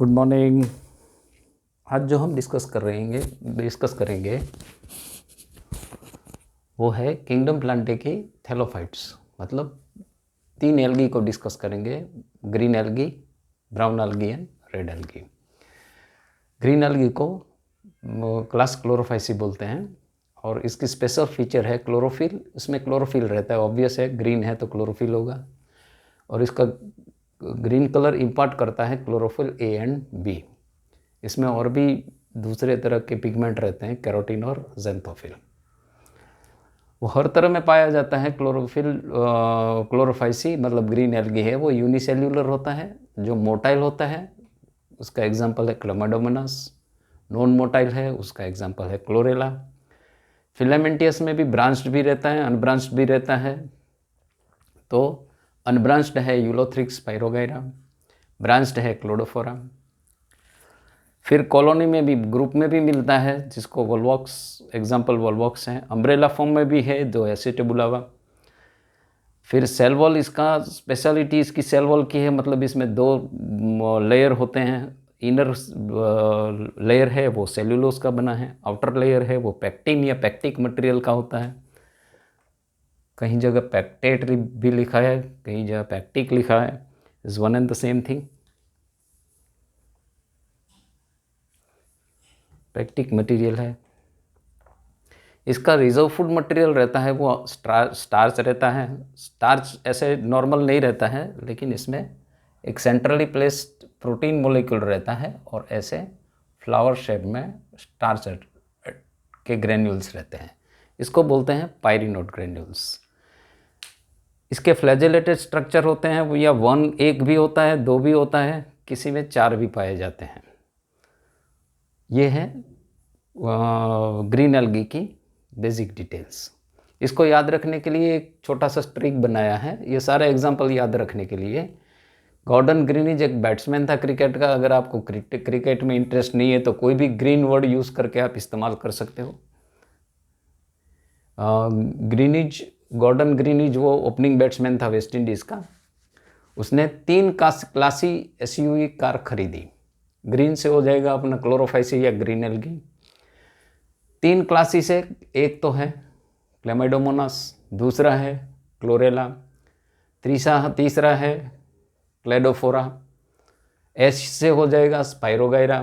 Good morning. आज जो हम डिस्कस करेंगे वो है किंगडम प्लांटे की थैलोफाइट्स। मतलब 3 एल्गी को डिस्कस करेंगे, green algae, brown algae and red algae. Green algae को क्लास क्लोरोफाइसी बोलते हैं और इसकी स्पेशल फीचर है क्लोरोफिल। इसमें क्लोरोफिल रहता है, ऑब्वियस है, ग्रीन है तो क्लोरोफिल होगा। और इसका ग्रीन कलर इम्पार्ट करता है क्लोरोफिल ए एंड बी। इसमें और भी दूसरे तरह के पिगमेंट रहते हैं, कैरोटीन और ज़ैंथोफिल। वो हर तरह में पाया जाता है। क्लोरोफाइसी मतलब ग्रीन एल्गी है वो यूनिसेल्यूलर होता है, जो मोटाइल होता है उसका एग्जाम्पल है क्लेमाइडोमोनास। नॉन मोटाइल है उसका एग्जाम्पल है क्लोरेला। फिलामेंटियस में भी ब्रांच्ड भी रहता है, अनब्रांच्ड भी रहता है। तो अनब्रांच्ड है यूलोथ्रिक्स पायरोगाइरा, ब्रांच्ड है क्लोडोफोरा। फिर कॉलोनी में भी, ग्रुप में भी मिलता है, जिसको वोल्वॉक्स, एग्जाम्पल वोल्वॉक्स हैं। अम्ब्रेला फॉर्म में भी है, जो एसिटेबुलावा। फिर सेल वॉल, इसका स्पेशलिटी इसकी सेल वॉल की है, मतलब इसमें 2 लेयर होते हैं। इनर लेयर है वो सेल्यूलोज का बना है, आउटर लेयर है वो पैक्टिन या पैक्टिक मटेरियल का होता है। कहीं जगह पैक्टेट भी लिखा है, कहीं जगह पैक्टिक लिखा है, is one and the same thing. Pectic material है। इसका रिजर्व फूड मटेरियल रहता है वो स्टार्च रहता है। स्टार्च ऐसे नॉर्मल नहीं रहता है, लेकिन इसमें एक सेंट्रली प्लेस्ड प्रोटीन मोलिक्यूल रहता है और ऐसे फ्लावर शेप में स्टार्च के ग्रेन्यूल्स रहते हैं। इसको बोलते हैं पायरिनोड ग्रेन्यूल्स। इसके फ्लैजेलेटेड स्ट्रक्चर होते हैं वो, या 1 भी होता है, 2 भी होता है, किसी में 4 भी पाए जाते हैं। ये है ग्रीन एल्गी की बेसिक डिटेल्स। इसको याद रखने के लिए एक छोटा सा ट्रिक बनाया है, ये सारे एग्जांपल याद रखने के लिए। गॉर्डन ग्रीनिज एक बैट्समैन था क्रिकेट का। अगर आपको क्रिकेट में इंटरेस्ट नहीं है तो कोई भी ग्रीन वर्ड यूज़ करके आप इस्तेमाल कर सकते हो। ग्रीनिज, गॉर्डन ग्रीनिज वो ओपनिंग बैट्समैन था वेस्ट इंडीज़ का। उसने 3 क्लासी एसयूवी कार खरीदी। ग्रीन से हो जाएगा अपना क्लोरोफाइसी या ग्रीन एल्गी। 3 क्लासी से, एक तो है क्लेमाइडोमोनास, दूसरा है क्लोरेला, तीसरा है क्लेडोफोरा। एस से हो जाएगा स्पाइरोगाइरा,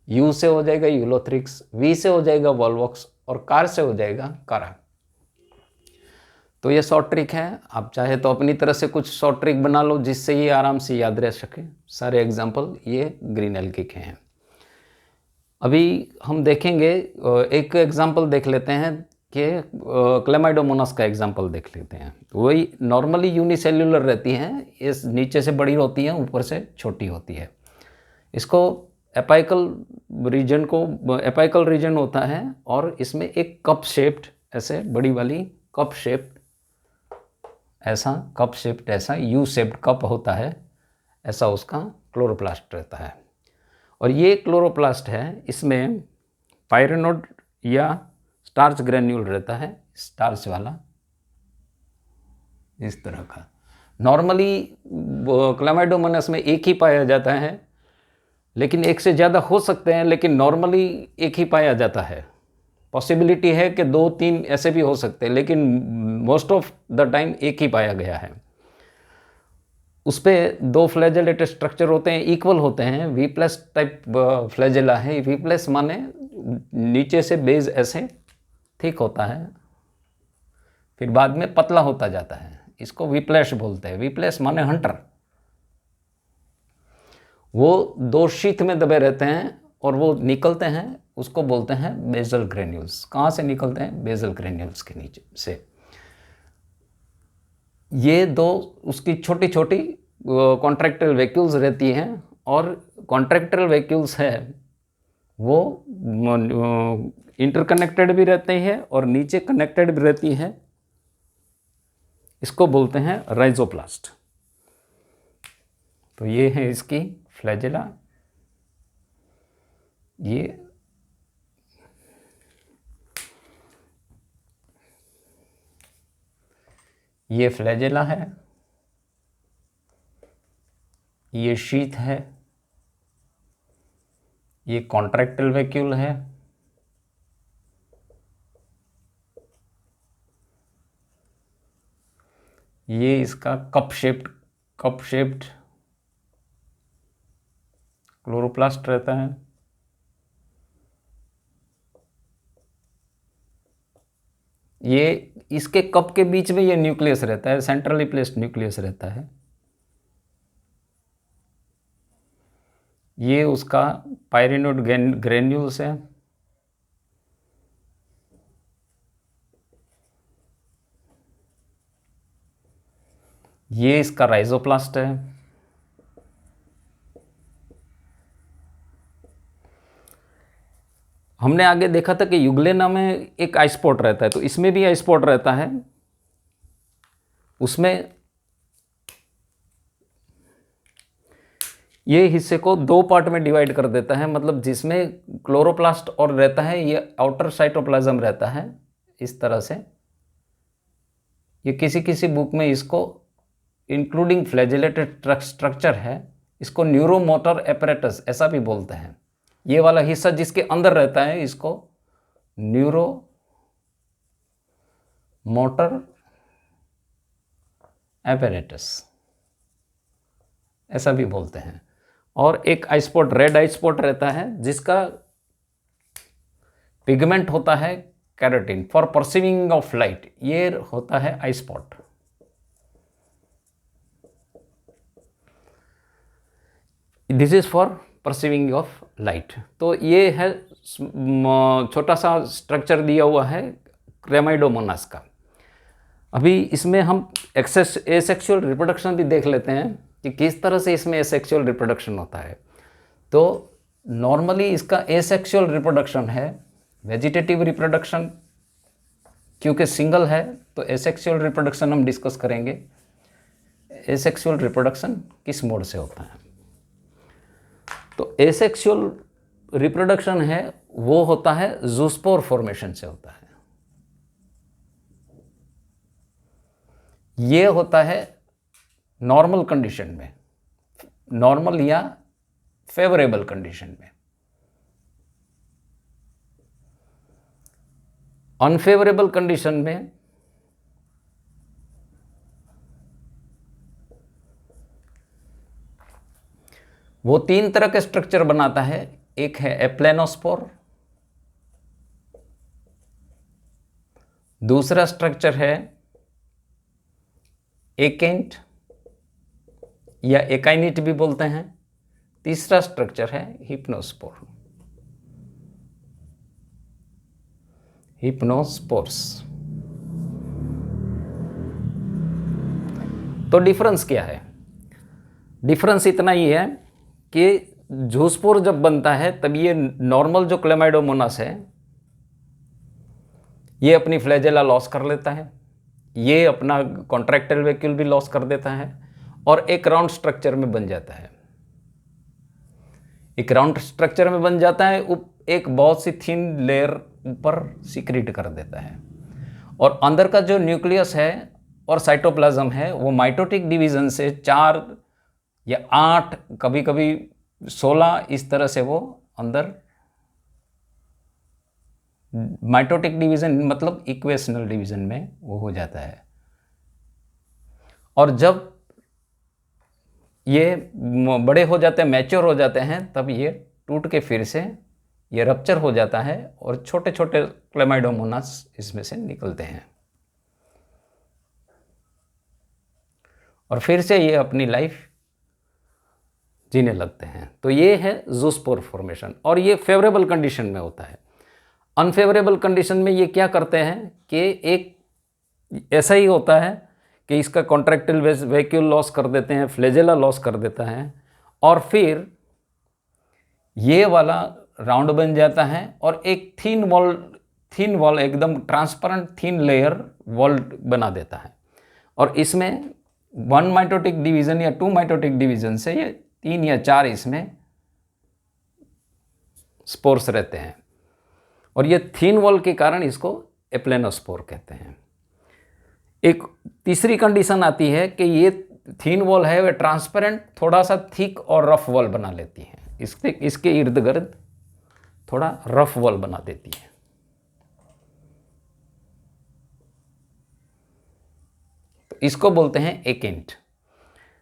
यू से हो जाएगा यूलोथ्रिक्स, वी से हो जाएगा वोल्वॉक्स और कार से हो जाएगा कारा। तो ये शॉर्ट ट्रिक है। आप चाहे तो अपनी तरह से कुछ शॉर्ट ट्रिक बना लो जिससे ये आराम से याद रह सके। सारे एग्जाम्पल ये ग्रीन एल्गी के हैं। अभी हम देखेंगे, एक एग्जाम्पल देख लेते हैं कि क्लेमाइडोमोनास का एग्जाम्पल देख लेते हैं। वही नॉर्मली यूनिसेल्यूलर रहती हैं, इस नीचे से बड़ी होती हैं, ऊपर से छोटी होती है। इसको एपाइकल रीजन होता है और इसमें एक कप शेप्ड, ऐसे बड़ी वाली कप शेप्ड, ऐसा यू शेप्ड कप होता है, ऐसा उसका क्लोरोप्लास्ट रहता है। और ये क्लोरोप्लास्ट है, इसमें पायरिनोड या स्टार्च ग्रेन्यूल रहता है, स्टार्च वाला, इस तरह का। नॉर्मली क्लेमाइडोमोनास में एक ही पाया जाता है, लेकिन एक से ज़्यादा हो सकते हैं, लेकिन नॉर्मली एक ही पाया जाता है। पॉसिबिलिटी है कि 2-3 ऐसे भी हो सकते हैं, लेकिन मोस्ट ऑफ द टाइम एक ही पाया गया है। उस पर 2 फ्लैजेलेटेड स्ट्रक्चर होते हैं, इक्वल होते हैं। वी प्लस टाइप फ्लैजेला है। वी प्लस माने नीचे से बेस ऐसे थिक होता है, फिर बाद में पतला होता जाता है। इसको विप्लैश बोलते हैं। विप्लैश माने हंटर। वो 2 शीथ में दबे रहते हैं और वो निकलते हैं, उसको बोलते हैं बेसल ग्रेन्यूल्स। कहाँ से निकलते हैं? बेसल ग्रेन्यूल्स के नीचे से। ये 2 उसकी छोटी छोटी कॉन्ट्रैक्टाइल वैक्यूल्स रहती हैं, और कॉन्ट्रैक्टाइल वैक्यूल्स है वो इंटरकनेक्टेड भी रहते हैं और नीचे कनेक्टेड भी रहती है। इसको बोलते हैं राइजोप्लास्ट। तो ये है इसकी फ्लैजेला। ये फ्लैजेला है, ये शीथ है, ये कॉन्ट्रैक्टाइल वैक्यूल है, ये इसका कप शेप्ड क्लोरोप्लास्ट रहता है। ये इसके कप के बीच में ये न्यूक्लियस रहता है, सेंट्रली प्लेस्ड न्यूक्लियस रहता है। ये उसका पायरिनोड ग्रेन्यूल्स है। ये इसका राइजोप्लास्ट है। हमने आगे देखा था कि युग्लेना में एक आइस्पॉट रहता है, तो इसमें भी आइस्पॉट रहता है। उसमें ये हिस्से को दो पार्ट में डिवाइड कर देता है, मतलब जिसमें क्लोरोप्लास्ट और रहता है, ये आउटर साइटोप्लाज्म रहता है इस तरह से। ये किसी किसी बुक में इसको इंक्लूडिंग फ्लैजेलेटेड स्ट्रक्चर है, इसको न्यूरोमोटर एपरेटस ऐसा भी बोलते हैं। ये वाला हिस्सा जिसके अंदर रहता है इसको न्यूरो मोटर एपरेटस ऐसा भी बोलते हैं। और एक आइस्पॉट, रेड आइस्पॉट रहता है जिसका पिगमेंट होता है carotene for perceiving of light. ये होता है eyespot. This is for perceiving of light. तो ये है छोटा सा स्ट्रक्चर दिया हुआ है क्रेमाइडोमोनास का। अभी इसमें हम एसेक्सुअल रिप्रोडक्शन भी देख लेते हैं कि किस तरह से इसमें एसेक्सुअल रिप्रोडक्शन होता है। तो नॉर्मली इसका एसेक्सुअल रिप्रोडक्शन है वेजिटेटिव रिप्रोडक्शन, क्योंकि सिंगल है तो एसेक्सुअल रिप्रोडक्शन हम डिस्कस करेंगे। एसेक्सुअल रिप्रोडक्शन किस मोड से होता है? तो एसेक्सुअल रिप्रोडक्शन है वो होता है जूस्पोर फॉर्मेशन से होता है। ये होता है नॉर्मल कंडीशन में, नॉर्मल या फेवरेबल कंडीशन में। अनफेवरेबल कंडीशन में वो तीन तरह के स्ट्रक्चर बनाता है। एक है एप्लेनोस्पोर, दूसरा स्ट्रक्चर है एकेंट या एकाइनिट भी बोलते हैं, तीसरा स्ट्रक्चर है हिप्नोस्पोर, हिप्नोस्पोर्स। तो डिफरेंस क्या है? डिफरेंस इतना ही है कि जूस्पोर जब बनता है तब ये नॉर्मल जो क्लेमाइडोमोनास है ये अपनी फ्लैजेला लॉस कर लेता है, ये अपना कॉन्ट्रैक्टाइल वैक्यूल भी लॉस कर देता है और एक राउंड स्ट्रक्चर में बन जाता है। एक राउंड स्ट्रक्चर में बन जाता है, एक बहुत सी थिन लेयर ऊपर सिक्रीट कर देता है। और अंदर का जो न्यूक्लियस है और साइटोप्लाज्म है वो माइटोटिक डिवीजन से 4 या 8 कभी कभी 16 इस तरह से वो अंदर, माइटोटिक डिवीजन मतलब इक्वेशनल डिवीजन में वो हो जाता है। और जब ये बड़े हो जाते हैं, मैच्योर हो जाते हैं, तब ये टूट के फिर से ये रप्चर हो जाता है और छोटे छोटे क्लेमाइडोमोनास इसमें से निकलते हैं और फिर से ये अपनी लाइफ जीने लगते हैं। तो ये है जूस्पोर फॉर्मेशन और ये फेवरेबल कंडीशन में होता है। अनफेवरेबल कंडीशन में ये क्या करते हैं कि एक ऐसा ही होता है कि इसका कॉन्ट्रैक्टाइल वैक्यूल लॉस कर देते हैं, फ्लैजेला लॉस कर देता है और फिर ये वाला राउंड बन जाता है और एक थिन वॉल एकदम ट्रांसपेरेंट थिन लेयर वॉल बना देता है। और इसमें 1 माइटोटिक डिवीजन या 2 माइटोटिक डिवीजन से ये 3 या 4 इसमें स्पोर्स रहते हैं और ये थिन वॉल के कारण इसको एप्लेनोस्पोर कहते हैं। एक तीसरी कंडीशन आती है कि ये थिन वॉल है वह ट्रांसपेरेंट, थोड़ा सा थिक और रफ वॉल बना लेती है। इसके इर्द गिर्द थोड़ा रफ वॉल बना देती है। तो इसको बोलते हैं एकेंट।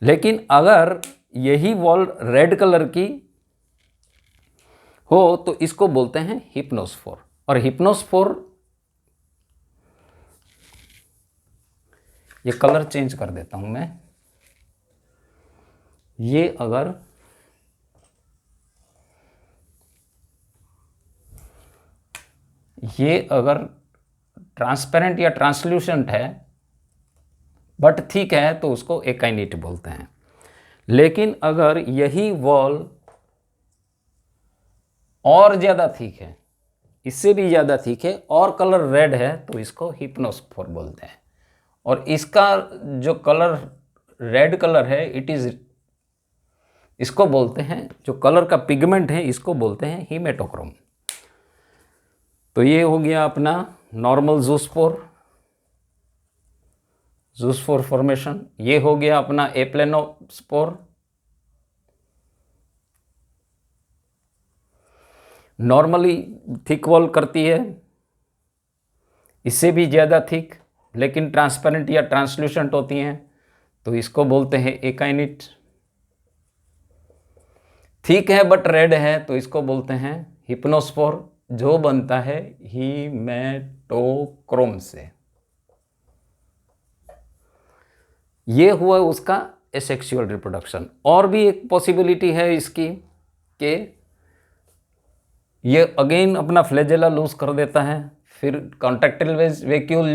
लेकिन अगर यही वॉल रेड कलर की हो तो इसको बोलते हैं हिप्नोस्फोर। और हिप्नोस्फोर, ये कलर चेंज कर देता हूं मैं, ये अगर ट्रांसपेरेंट या ट्रांसल्यूसेंट है बट थिक है तो उसको एकाइनेट बोलते हैं। लेकिन अगर यही वॉल और ज़्यादा थिक है, इससे भी ज़्यादा थिक है और कलर रेड है तो इसको हिप्नोस्फोर बोलते हैं। और इसका जो कलर रेड कलर है इसको बोलते हैं, जो कलर का पिगमेंट है इसको बोलते हैं हीमेटोक्रोम। तो ये हो गया अपना नॉर्मल ज़ूस्पोर फॉर्मेशन। ये हो गया अपना एप्लेनोस्पोर। नॉर्मली थिक वॉल करती है, इससे भी ज़्यादा थिक, लेकिन ट्रांसपेरेंट या ट्रांसल्यूसेंट होती हैं तो इसको बोलते हैं एकाइनेट। थिक है बट रेड है तो इसको बोलते हैं हिप्नोस्पोर, जो बनता है हीमेटोक्रोम से। ये हुआ उसका एसेक्सुअल रिप्रोडक्शन। और भी एक पॉसिबिलिटी है इसकी कि ये अगेन अपना फ्लैजेला लूज कर देता है, फिर कॉन्ट्रैक्टाइल वैक्यूल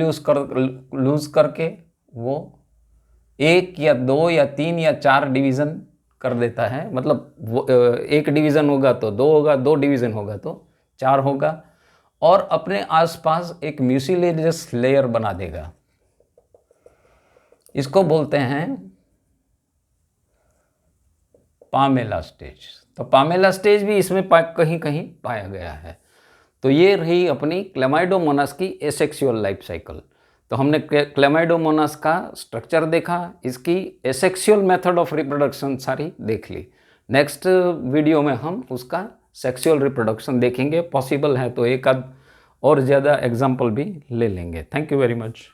लूज करके वो 1 या 2 या 3 या 4 डिवीज़न कर देता है। मतलब वो 1 डिवीज़न होगा तो 2 होगा, 2 डिवीज़न होगा तो 4 होगा, और अपने आसपास एक म्यूसिलेजस लेयर बना देगा। इसको बोलते हैं पामेला स्टेज। तो पामेला स्टेज भी इसमें कहीं कहीं पाया गया है। तो ये रही अपनी क्लेमाइडोमोनास की एसेक्सुअल लाइफ साइकिल। तो हमने क्लेमाइडोमोनास का स्ट्रक्चर देखा, इसकी एसेक्सुअल मेथड ऑफ रिप्रोडक्शन सारी देख ली। नेक्स्ट वीडियो में हम उसका सेक्सुअल रिप्रोडक्शन देखेंगे। पॉसिबल है तो एक आध और ज़्यादा एग्जाम्पल भी ले लेंगे। Thank you very much.